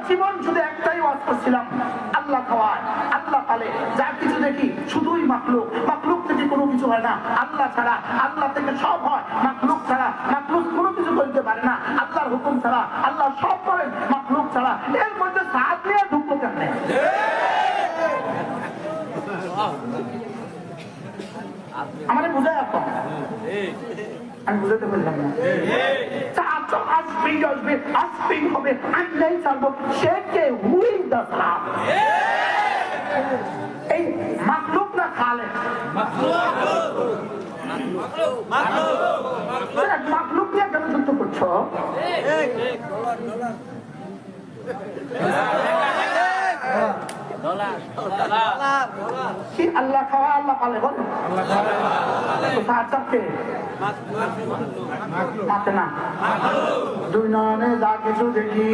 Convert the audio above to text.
জীবন শুধু একটাই ওয়াজ করছিলাম, আল্লাহ খাওয়ায়, আল্লাহ পালে, যা কিছু দেখি শুধুই মাখলুক, মাখলুক থেকে কোনো কিছু হয় না, আল্লাহ ছাড়া, আল্লাহ থেকে সব হয়, মাখলুক ছাড়া, মাখলুক কোনো কিছু করতে পারে না, আল্লাহর হুকুম ছাড়া, আল্লাহ সব করেন, মাখলুক ছাড়া। এর মধ্যে সাহায্য নিয়ে ঢুকবো কেমনে? আমাদের বুঝায় এখন আমি বুঝাতে পারলাম না। আসবেই আসবে, আসবেই হবে, আনলেই ছাড়বো, সে কে? হুই দাসলাম। এই মাখলুক না খালে মাখলুক নিয়ে কেন যুদ্ধ করছো? কি আল্লাহ খাওয়া, আল্লাহ পালে, বলে মাতে না। দুই নয়নে যা কিছু দেখি